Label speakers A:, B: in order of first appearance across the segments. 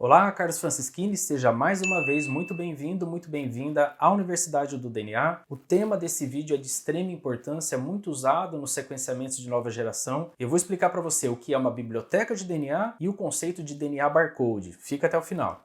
A: Olá, Carlos Francischini, seja mais uma vez muito bem-vindo, muito bem-vinda à Universidade do DNA. O tema desse vídeo é de extrema importância, muito usado nos sequenciamentos de nova geração. Eu vou explicar para você o que é uma biblioteca de DNA e o conceito de DNA barcode. Fica até o final.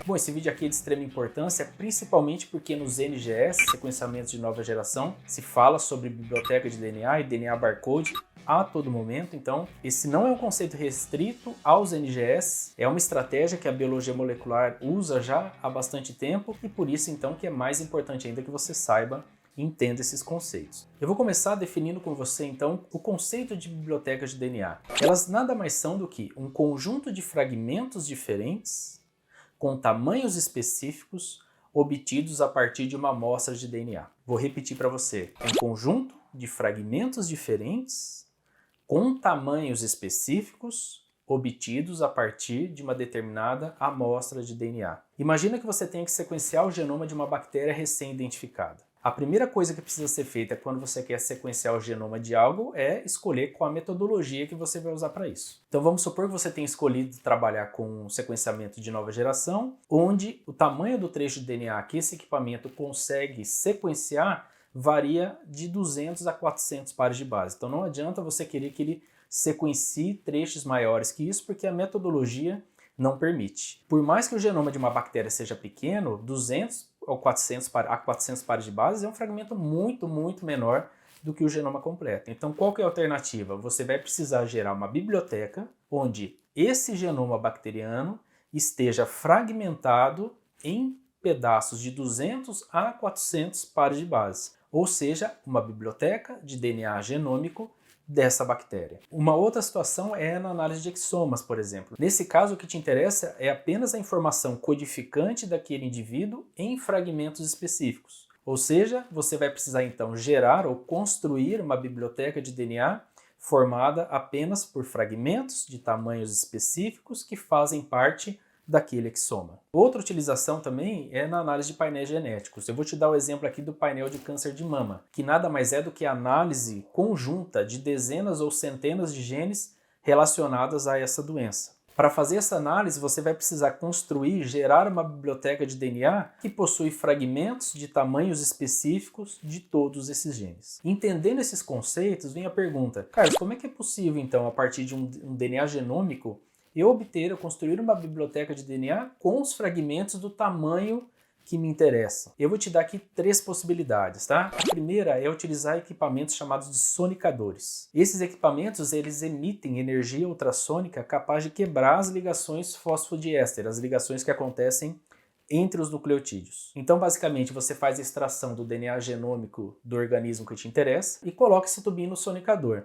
A: Bom, esse vídeo aqui é de extrema importância, principalmente porque nos NGS, sequenciamentos de nova geração, se fala sobre biblioteca de DNA e DNA barcode a todo momento. Então, esse não é um conceito restrito aos NGS, é uma estratégia que a biologia molecular usa já há bastante tempo e por isso, então, que é mais importante ainda que você saiba e entenda esses conceitos. Eu vou começar definindo com você, então, o conceito de bibliotecas de DNA. Elas nada mais são do que um conjunto de fragmentos diferentes com tamanhos específicos obtidos a partir de uma amostra de DNA. Vou repetir para você. É um conjunto de fragmentos diferentes com tamanhos específicos obtidos a partir de uma determinada amostra de DNA. Imagina que você tenha que sequenciar o genoma de uma bactéria recém-identificada. A primeira coisa que precisa ser feita quando você quer sequenciar o genoma de algo é escolher qual a metodologia que você vai usar para isso. Então vamos supor que você tenha escolhido trabalhar com um sequenciamento de nova geração, onde o tamanho do trecho de DNA que esse equipamento consegue sequenciar varia de 200 a 400 pares de base. Então não adianta você querer que ele sequencie trechos maiores que isso, porque a metodologia não permite. Por mais que o genoma de uma bactéria seja pequeno, 200 ou 400 pares de bases é um fragmento muito menor do que o genoma completo. Então, qual que é a alternativa? Você vai precisar gerar uma biblioteca onde esse genoma bacteriano esteja fragmentado em pedaços de 200 a 400 pares de bases, ou seja, uma biblioteca de DNA genômico dessa bactéria. Uma outra situação é na análise de exomas, por exemplo. Nesse caso, o que te interessa é apenas a informação codificante daquele indivíduo em fragmentos específicos. Ou seja, você vai precisar então gerar ou construir uma biblioteca de DNA formada apenas por fragmentos de tamanhos específicos que fazem parte daquele exoma. Outra utilização também é na análise de painéis genéticos. Eu vou te dar o exemplo aqui do painel de câncer de mama, que nada mais é do que a análise conjunta de dezenas ou centenas de genes relacionados a essa doença. Para fazer essa análise, você vai precisar construir, gerar uma biblioteca de DNA que possui fragmentos de tamanhos específicos de todos esses genes. Entendendo esses conceitos, vem a pergunta: Carlos, como é que é possível, então, a partir de um DNA genômico, eu construir uma biblioteca de DNA com os fragmentos do tamanho que me interessa? Eu vou te dar aqui 3 possibilidades, tá? A primeira é utilizar equipamentos chamados de sonicadores. Esses equipamentos, eles emitem energia ultrassônica capaz de quebrar as ligações fosfodiéster, as ligações que acontecem entre os nucleotídeos. Então, basicamente, você faz a extração do DNA genômico do organismo que te interessa e coloca esse tubinho no sonicador.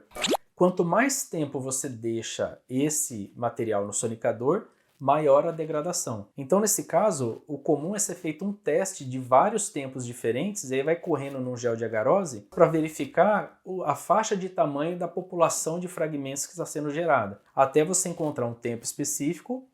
A: Quanto mais tempo você deixa esse material no sonicador, maior a degradação. Então, nesse caso, o comum é ser feito um teste de vários tempos diferentes, e aí vai correndo num gel de agarose para verificar a faixa de tamanho da população de fragmentos que está sendo gerada, até você encontrar um tempo específico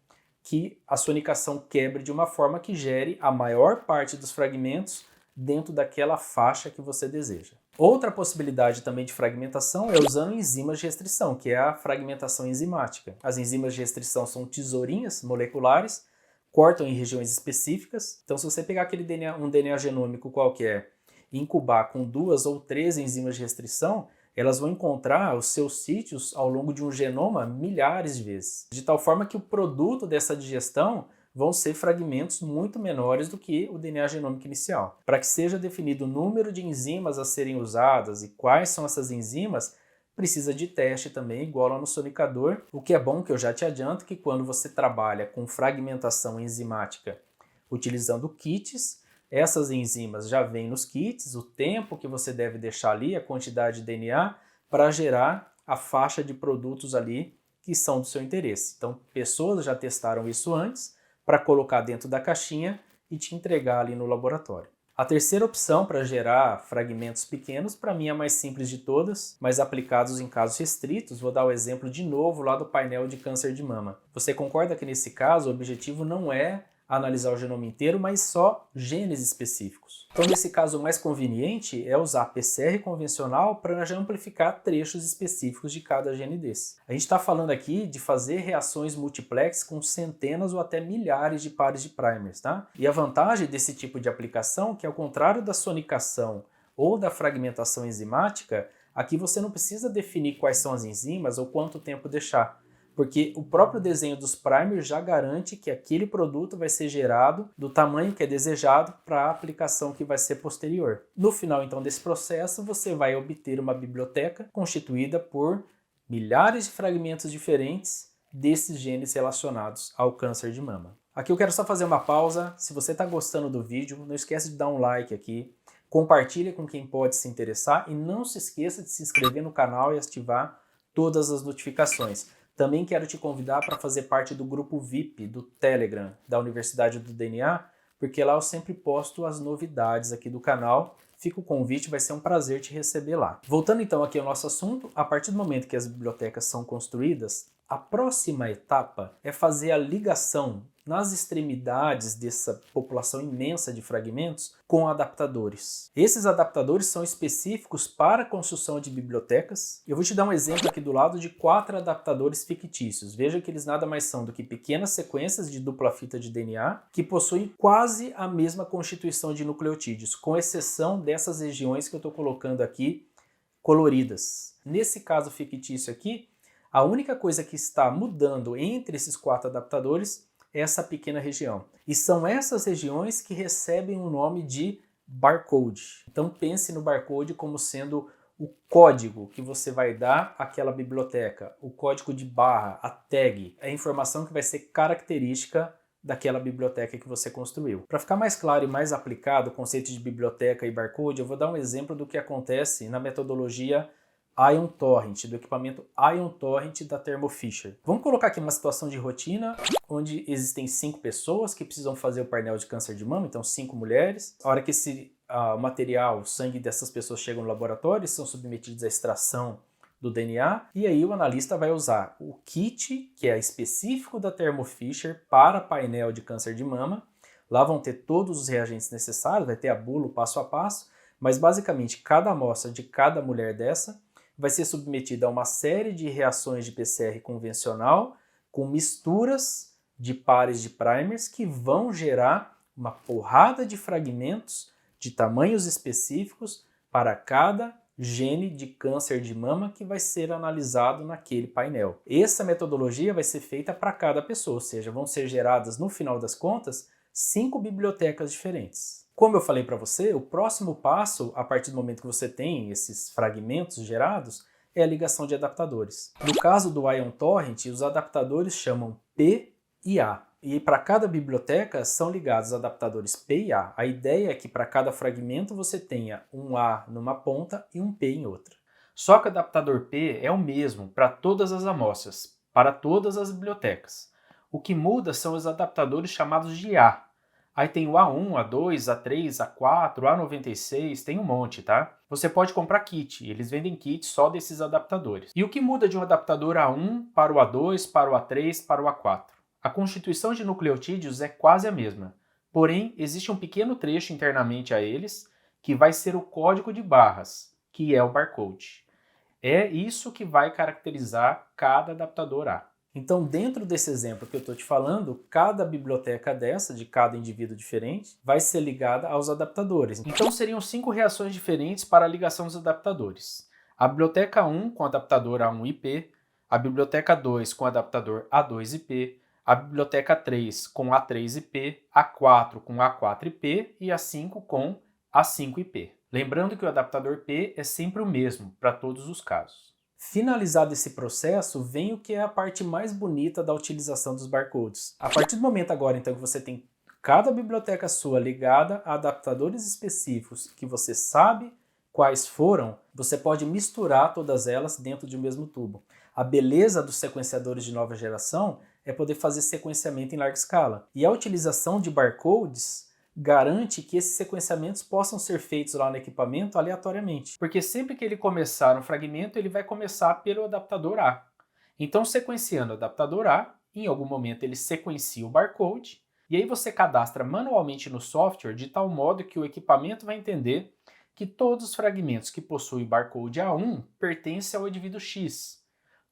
A: que a sonicação quebre de uma forma que gere a maior parte dos fragmentos dentro daquela faixa que você deseja. Outra possibilidade também de fragmentação é usando enzimas de restrição, que é a fragmentação enzimática. As enzimas de restrição são tesourinhas moleculares, cortam em regiões específicas. Então, se você pegar um DNA genômico qualquer e incubar com 2 ou 3 enzimas de restrição, elas vão encontrar os seus sítios ao longo de um genoma milhares de vezes. De tal forma que o produto dessa digestão vão ser fragmentos muito menores do que o DNA genômico inicial. Para que seja definido o número de enzimas a serem usadas e quais são essas enzimas, precisa de teste também, igual lá no sonicador. O que é bom, que eu já te adianto, que quando você trabalha com fragmentação enzimática utilizando kits, essas enzimas já vêm nos kits, o tempo que você deve deixar ali, a quantidade de DNA, para gerar a faixa de produtos ali que são do seu interesse. Então, pessoas já testaram isso antes, para colocar dentro da caixinha e te entregar ali no laboratório. A terceira opção para gerar fragmentos pequenos, para mim é a mais simples de todas, mas aplicados em casos restritos. Vou dar o exemplo de novo lá do painel de câncer de mama. Você concorda que nesse caso o objetivo não é analisar o genoma inteiro, mas só genes específicos. Então, nesse caso, o mais conveniente é usar PCR convencional para já amplificar trechos específicos de cada gene desse. A gente está falando aqui de fazer reações multiplex com centenas ou até milhares de pares de primers, tá? E a vantagem desse tipo de aplicação é que, ao contrário da sonicação ou da fragmentação enzimática, aqui você não precisa definir quais são as enzimas ou quanto tempo deixar, porque o próprio desenho dos primers já garante que aquele produto vai ser gerado do tamanho que é desejado para a aplicação que vai ser posterior. No final, então, desse processo, você vai obter uma biblioteca constituída por milhares de fragmentos diferentes desses genes relacionados ao câncer de mama. Aqui eu quero só fazer uma pausa. Se você está gostando do vídeo, não esquece de dar um like aqui, compartilha com quem pode se interessar e não se esqueça de se inscrever no canal e ativar todas as notificações. Também quero te convidar para fazer parte do grupo VIP do Telegram da Universidade do DNA, porque lá eu sempre posto as novidades aqui do canal. Fica o convite, vai ser um prazer te receber lá. Voltando então aqui ao nosso assunto, a partir do momento que as bibliotecas são construídas, a próxima etapa é fazer a ligação nas extremidades dessa população imensa de fragmentos com adaptadores. Esses adaptadores são específicos para a construção de bibliotecas. Eu vou te dar um exemplo aqui do lado de 4 adaptadores fictícios. Veja que eles nada mais são do que pequenas sequências de dupla fita de DNA que possuem quase a mesma constituição de nucleotídeos, com exceção dessas regiões que eu estou colocando aqui coloridas. Nesse caso fictício aqui, a única coisa que está mudando entre esses 4 adaptadores é essa pequena região. E são essas regiões que recebem o nome de barcode. Então pense no barcode como sendo o código que você vai dar àquela biblioteca, o código de barra, a tag, a informação que vai ser característica daquela biblioteca que você construiu. Para ficar mais claro e mais aplicado o conceito de biblioteca e barcode, eu vou dar um exemplo do que acontece na metodologia Ion Torrent, do equipamento Ion Torrent da Thermo Fisher. Vamos colocar aqui uma situação de rotina, onde existem 5 pessoas que precisam fazer o painel de câncer de mama, então 5 mulheres. A hora que esse material, o sangue dessas pessoas chegam no laboratório, são submetidos à extração do DNA, e aí o analista vai usar o kit, que é específico da Thermo Fisher para painel de câncer de mama. Lá vão ter todos os reagentes necessários, vai ter a bula, o passo a passo, mas basicamente cada amostra de cada mulher dessa vai ser submetida a uma série de reações de PCR convencional com misturas de pares de primers que vão gerar uma porrada de fragmentos de tamanhos específicos para cada gene de câncer de mama que vai ser analisado naquele painel. Essa metodologia vai ser feita para cada pessoa, ou seja, vão ser geradas no final das contas 5 bibliotecas diferentes. Como eu falei para você, o próximo passo, a partir do momento que você tem esses fragmentos gerados, é a ligação de adaptadores. No caso do Ion Torrent, os adaptadores chamam P e A. E para cada biblioteca são ligados adaptadores P e A. A ideia é que para cada fragmento você tenha um A numa ponta e um P em outra. Só que o adaptador P é o mesmo para todas as amostras, para todas as bibliotecas. O que muda são os adaptadores chamados de A. Aí tem o A1, A2, A3, A4, A96, tem um monte, tá? Você pode comprar kit, eles vendem kit só desses adaptadores. E o que muda de um adaptador A1 para o A2, para o A3, para o A4? A constituição de nucleotídeos é quase a mesma, porém existe um pequeno trecho internamente a eles que vai ser o código de barras, que é o barcode. É isso que vai caracterizar cada adaptador A. Então, dentro desse exemplo que eu estou te falando, cada biblioteca dessa, de cada indivíduo diferente, vai ser ligada aos adaptadores. Então, seriam 5 reações diferentes para a ligação dos adaptadores. A biblioteca 1 com adaptador A1IP, a biblioteca 2 com adaptador A2IP, a biblioteca 3 com A3IP, a 4 com A4IP e a 5 com A5IP. Lembrando que o adaptador P é sempre o mesmo para todos os casos. Finalizado esse processo, vem o que é a parte mais bonita da utilização dos barcodes. A partir do momento agora, então, que você tem cada biblioteca sua ligada a adaptadores específicos que você sabe quais foram, você pode misturar todas elas dentro de um mesmo tubo. A beleza dos sequenciadores de nova geração é poder fazer sequenciamento em larga escala. E a utilização de barcodes garante que esses sequenciamentos possam ser feitos lá no equipamento aleatoriamente. Porque sempre que ele começar um fragmento, ele vai começar pelo adaptador A. Então, sequenciando o adaptador A, em algum momento ele sequencia o barcode, E aí você cadastra manualmente no software de tal modo que o equipamento vai entender que todos os fragmentos que possuem o barcode A1 pertencem ao indivíduo X,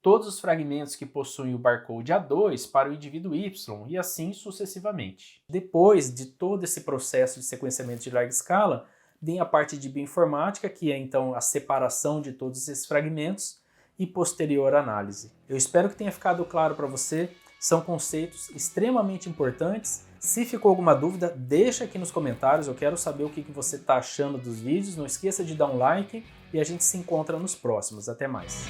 A: todos os fragmentos que possuem o barcode A2 para o indivíduo Y e assim sucessivamente. Depois de todo esse processo de sequenciamento de larga escala, vem a parte de bioinformática, que é então a separação de todos esses fragmentos e posterior análise. Eu espero que tenha ficado claro para você, são conceitos extremamente importantes. Se ficou alguma dúvida, deixa aqui nos comentários, eu quero saber o que você está achando dos vídeos. Não esqueça de dar um like e a gente se encontra nos próximos. Até mais!